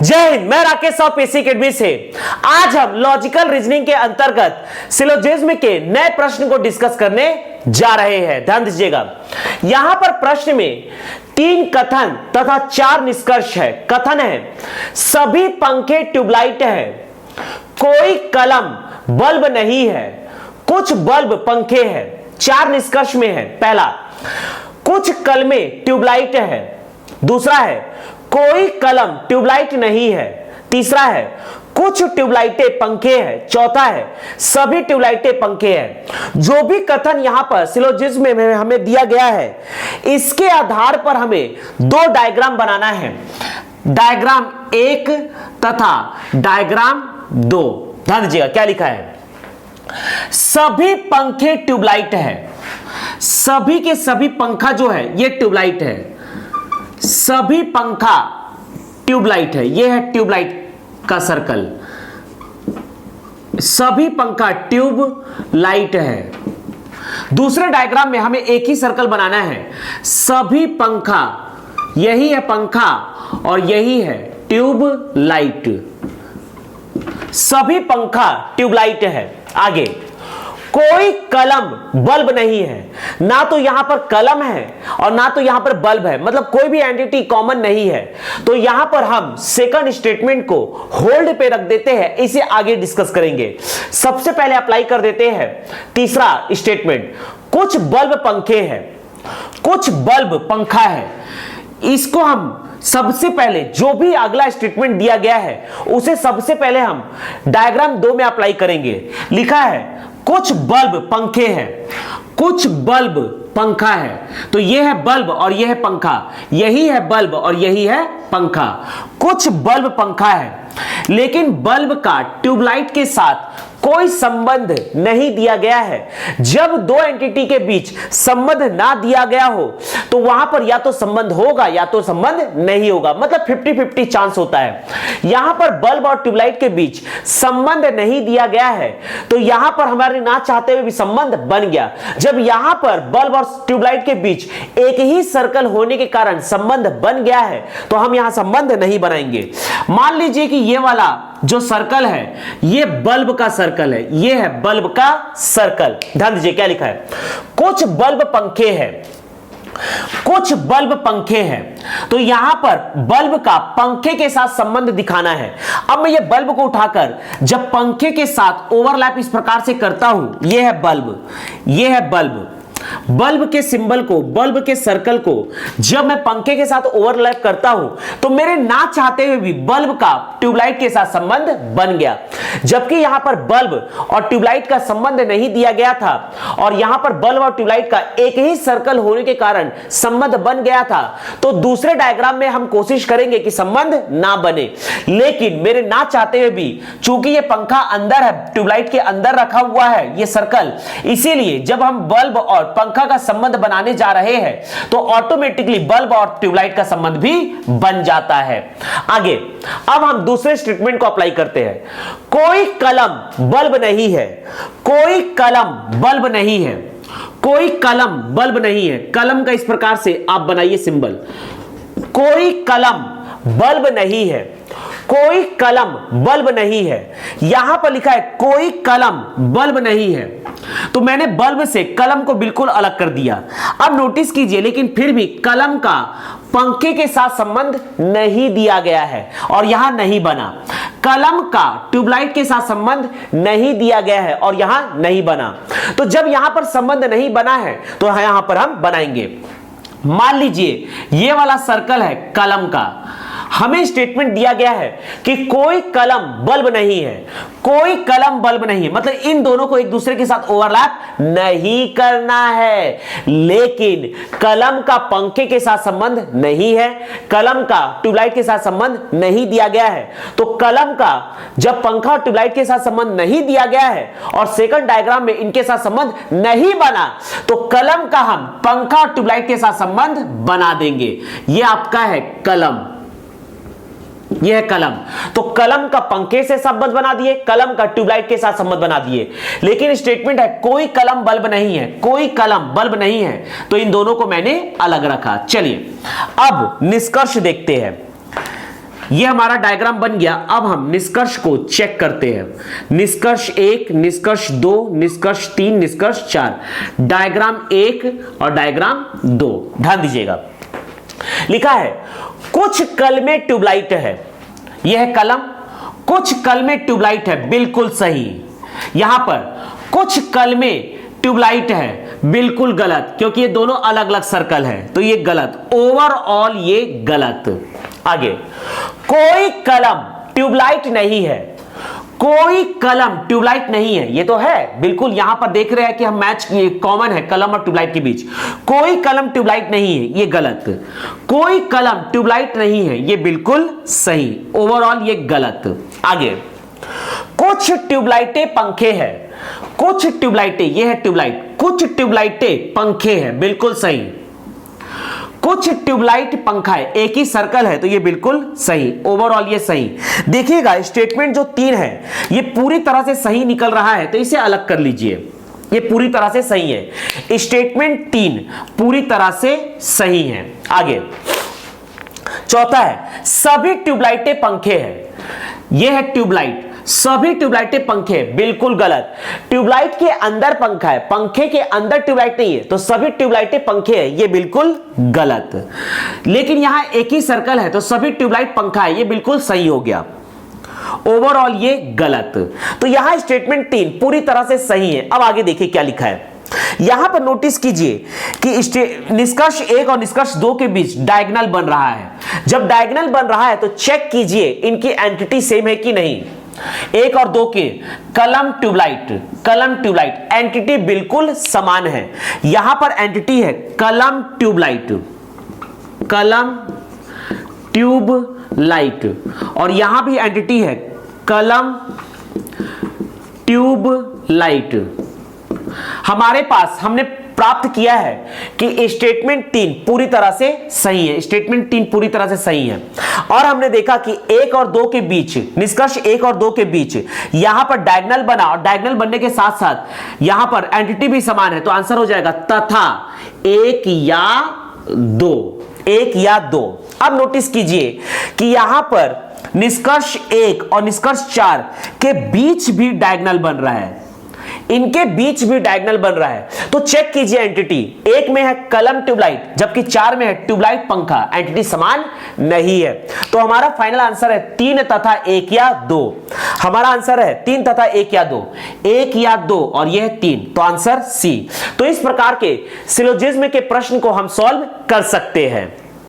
जय हिंद। मैं राकेश साहब पीसी अकेडमी से। आज हम लॉजिकल रीजनिंग के अंतर्गत सिलोजिज्म के नए प्रश्न को डिस्कस करने जा रहे हैं। ध्यान दीजिएगा, यहां पर प्रश्न में 3 कथन तथा 4 निष्कर्ष है। कथन है सभी पंखे ट्यूबलाइट है, कोई कलम बल्ब नहीं है, कुछ बल्ब पंखे हैं। 4 निष्कर्ष में है। पहला, कुछ कलमें ट्यूबलाइट है। दूसरा है कोई कलम ट्यूबलाइट नहीं है। तीसरा है कुछ ट्यूबलाइटें पंखे हैं। चौथा है सभी ट्यूबलाइटें पंखे हैं। जो भी कथन यहां पर सिलोजिज्म में हमें दिया गया है, इसके आधार पर हमें 2 डायग्राम बनाना है, डायग्राम 1 तथा डायग्राम 2। ध्यान दीजिएगा क्या लिखा है, सभी पंखे ट्यूबलाइट है। सभी के सभी पंखा जो है ये ट्यूबलाइट है। सभी पंखा ट्यूबलाइट है, यह है ट्यूबलाइट का सर्कल। सभी पंखा ट्यूबलाइट है। दूसरे डायग्राम में हमें एक ही सर्कल बनाना है। सभी पंखा, यही है पंखा और यही है ट्यूबलाइट। सभी पंखा ट्यूबलाइट है। आगे, कोई कलम बल्ब नहीं है। ना तो यहां पर कलम है और ना तो यहां पर बल्ब है, मतलब कोई भी एंटिटी कॉमन नहीं है। तो यहां पर हम सेकंड स्टेटमेंट को होल्ड पे रख देते हैं, इसे आगे डिस्कस करेंगे। सबसे पहले अप्लाई कर देते हैं तीसरा स्टेटमेंट, कुछ बल्ब पंखे हैं। कुछ बल्ब पंखा है, इसको हम सबसे पहले जो भी अगला स्टेटमेंट दिया गया है उसे सबसे पहले हम डायग्राम 2 में अप्लाई करेंगे। लिखा है कुछ बल्ब पंखे हैं, कुछ बल्ब पंखा है। तो यह है बल्ब और यह है पंखा, यही है बल्ब और यही है पंखा। कुछ बल्ब पंखा है, लेकिन बल्ब का ट्यूबलाइट के साथ कोई संबंध नहीं दिया गया है। जब 2 एंटिटी के बीच संबंध ना दिया गया हो तो वहां पर या तो संबंध होगा या तो संबंध नहीं होगा, मतलब 50-50 चांस होता है। यहां पर बल्ब और ट्यूबलाइट के बीच संबंध नहीं दिया गया है, तो यहां पर हमारे ना चाहते हुए भी संबंध बन गया। जब यहां पर बल्ब और ट्यूबलाइट के बीच एक ही सर्कल होने के कारण संबंध बन गया है, तो हम यहां संबंध नहीं बनाएंगे। मान लीजिए कि यह वाला जो सर्कल है ये बल्ब का सर्कल है, ये है बल्ब का सर्कल। ध्यान दीजिए क्या लिखा है, कुछ बल्ब पंखे हैं। कुछ बल्ब पंखे हैं, तो यहां पर बल्ब का पंखे के साथ संबंध दिखाना है। अब मैं ये बल्ब को उठाकर जब पंखे के साथ ओवरलैप इस प्रकार से करता हूं, यह है बल्ब, यह है बल्ब। बल्ब के सिंबल को, बल्ब के सर्कल को जब मैं पंखे के साथ ओवरलैप करता हूं तो मेरे ना चाहते हुए भी बल्ब का ट्यूबलाइट के साथ संबंध बन गया। जबकि यहां पर बल्ब और ट्यूबलाइट का संबंध नहीं दिया गया था और यहां पर बल्ब और ट्यूबलाइट का एक ही सर्कल होने के कारण संबंध बन गया था। तो दूसरे डायग्राम में हम कोशिश करेंगे कि संबंध ना बने, लेकिन मेरे ना चाहते हुए भी चूंकि ये पंखा अंदर है, ट्यूबलाइट के अंदर रखा हुआ है ये सर्कल, इसीलिए जब हम बल्ब और पंखा का संबंध बनाने जा रहे हैं तो ऑटोमेटिकली बल्ब और ट्यूबलाइट का संबंध भी बन जाता है। आगे, अब हम दूसरे स्टेटमेंट को अप्लाई करते हैं। कोई कलम बल्ब नहीं है। कोई कलम बल्ब नहीं है। कोई कलम बल्ब नहीं है। कलम का इस प्रकार से आप बनाइए सिंबल। कोई कलम बल्ब नहीं है। कोई कलम बल्ब नहीं है। यहां पर लिखा है कोई कलम बल्ब नहीं है, तो मैंने बल्ब से कलम को बिल्कुल अलग कर दिया। अब नोटिस कीजिए, लेकिन फिर भी कलम का पंखे के साथ संबंध नहीं दिया गया है और यहां नहीं बना। कलम का ट्यूबलाइट के साथ संबंध नहीं दिया गया है और यहां नहीं बना। तो जब यहां पर संबंध नहीं बना है तो यहां पर हम बनाएंगे। मान लीजिए ये वाला सर्कल है कलम का, हमें स्टेटमेंट दिया गया है कि कोई कलम बल्ब नहीं है। कोई कलम बल्ब नहीं है, मतलब इन दोनों को एक दूसरे के साथ ओवरलैप नहीं करना है। लेकिन कलम का पंखे के साथ संबंध नहीं है, कलम का ट्यूबलाइट के साथ संबंध नहीं दिया गया है। तो कलम का जब पंखा और ट्यूबलाइट के साथ संबंध नहीं दिया गया है और सेकंड डायग्राम में इनके साथ संबंध नहीं बना, तो कलम का हम पंखा और ट्यूबलाइट के साथ संबंध बना देंगे। यह आपका है कलम, यह है कलम। तो कलम का पंखे से संबंध बना दिए, कलम का ट्यूबलाइट के साथ संबंध बना दिए। लेकिन स्टेटमेंट है कोई कलम बल्ब नहीं है। कोई कलम बल्ब नहीं है, तो इन दोनों को मैंने अलग रखा। चलिए अब निष्कर्ष देखते हैं। ये हमारा डायग्राम बन गया। अब हम निष्कर्ष को चेक करते हैं। निष्कर्ष 1, निष्कर्ष 2, निष्कर्ष 3, निष्कर्ष 4। डायग्राम 1 और डायग्राम 2 ध्यान दीजिएगा। लिखा है कुछ कल में ट्यूबलाइट है, यह है कलम। कुछ कल में ट्यूबलाइट है, बिल्कुल सही। यहां पर कुछ कल में ट्यूबलाइट है, बिल्कुल गलत, क्योंकि ये दोनों अलग अलग सर्कल है, तो ये गलत। ओवरऑल ये गलत। आगे, कोई कलम ट्यूबलाइट नहीं है। कोई कलम ट्यूबलाइट नहीं है, ये तो है बिल्कुल। यहां पर देख रहे हैं कि हम मैच कॉमन है कलम और ट्यूबलाइट के बीच। कोई कलम ट्यूबलाइट नहीं है, ये गलत। कोई कलम ट्यूबलाइट नहीं है, ये बिल्कुल सही। ओवरऑल ये गलत। आगे, कुछ ट्यूबलाइटें पंखे हैं। कुछ ट्यूबलाइटें, ये है ट्यूबलाइट। कुछ ट्यूबलाइटें पंखे हैं, बिल्कुल सही। कुछ ट्यूबलाइट पंखा है, एक ही सर्कल है, तो ये बिल्कुल सही। ओवरऑल ये सही। देखिएगा स्टेटमेंट जो 3 है ये पूरी तरह से सही निकल रहा है, तो इसे अलग कर लीजिए। ये पूरी तरह से सही है। स्टेटमेंट 3 पूरी तरह से सही है। आगे, चौथा है सभी ट्यूबलाइटें पंखे हैं। यह है ट्यूबलाइट। सभी ट्यूबलाइटें पंखे, बिल्कुल गलत। ट्यूबलाइट के अंदर पंखा है, पंखे के अंदर ट्यूबलाइट नहीं है, तो सभी ट्यूबलाइटें पंखे हैं, ये बिल्कुल गलत। लेकिन यहां एक ही सर्कल है, तो सभी ट्यूबलाइट पंखा है, ये बिल्कुल सही हो गया। ओवरऑल ये गलत। तो यहां स्टेटमेंट 3 पूरी तरह से सही है। अब आगे देखिए क्या लिखा है। यहां पर नोटिस कीजिए कि निष्कर्ष 1 और निष्कर्ष 2 के बीच डायगोनल बन रहा है। जब डायगोनल बन रहा है तो चेक कीजिए इनकी एंटिटी सेम है कि नहीं। 1 और 2 के कलम ट्यूबलाइट एंटिटी बिल्कुल समान है। यहां पर एंटिटी है कलम ट्यूबलाइट, और यहां भी एंटिटी है कलम ट्यूबलाइट। हमारे पास हमने प्राप्त किया है कि स्टेटमेंट 3 पूरी तरह से सही है। स्टेटमेंट 3 पूरी तरह से सही है। और हमने देखा कि 1 और 2 के बीच, निष्कर्ष 1 और 2 के बीच यहां पर डायगोनल बना, और डायगोनल बनने के साथ साथ यहां पर एंटिटी भी समान है, तो आंसर हो जाएगा तथा 1 या 2। 1 या 2। अब नोटिस कीजिए कि यहां पर निष्कर्ष 1 और निष्कर्ष 4 के बीच भी डायगोनल बन रहा है। इनके बीच भी डायगोनल बन रहा है, तो चेक कीजिए एंटिटी। 1 में है कलम ट्यूबलाइट, जबकि 4 में है ट्यूबलाइट पंखा। एंटिटी समान नहीं है, तो हमारा फाइनल आंसर है 3 तथा 1 या 2। हमारा आंसर है 3 तथा 1 या 2। 1 या 2 और यह 3, तो आंसर सी। तो इस प्रकार के सिलोजिज्म के प्रश्न को हम सॉल्व कर सकते हैं।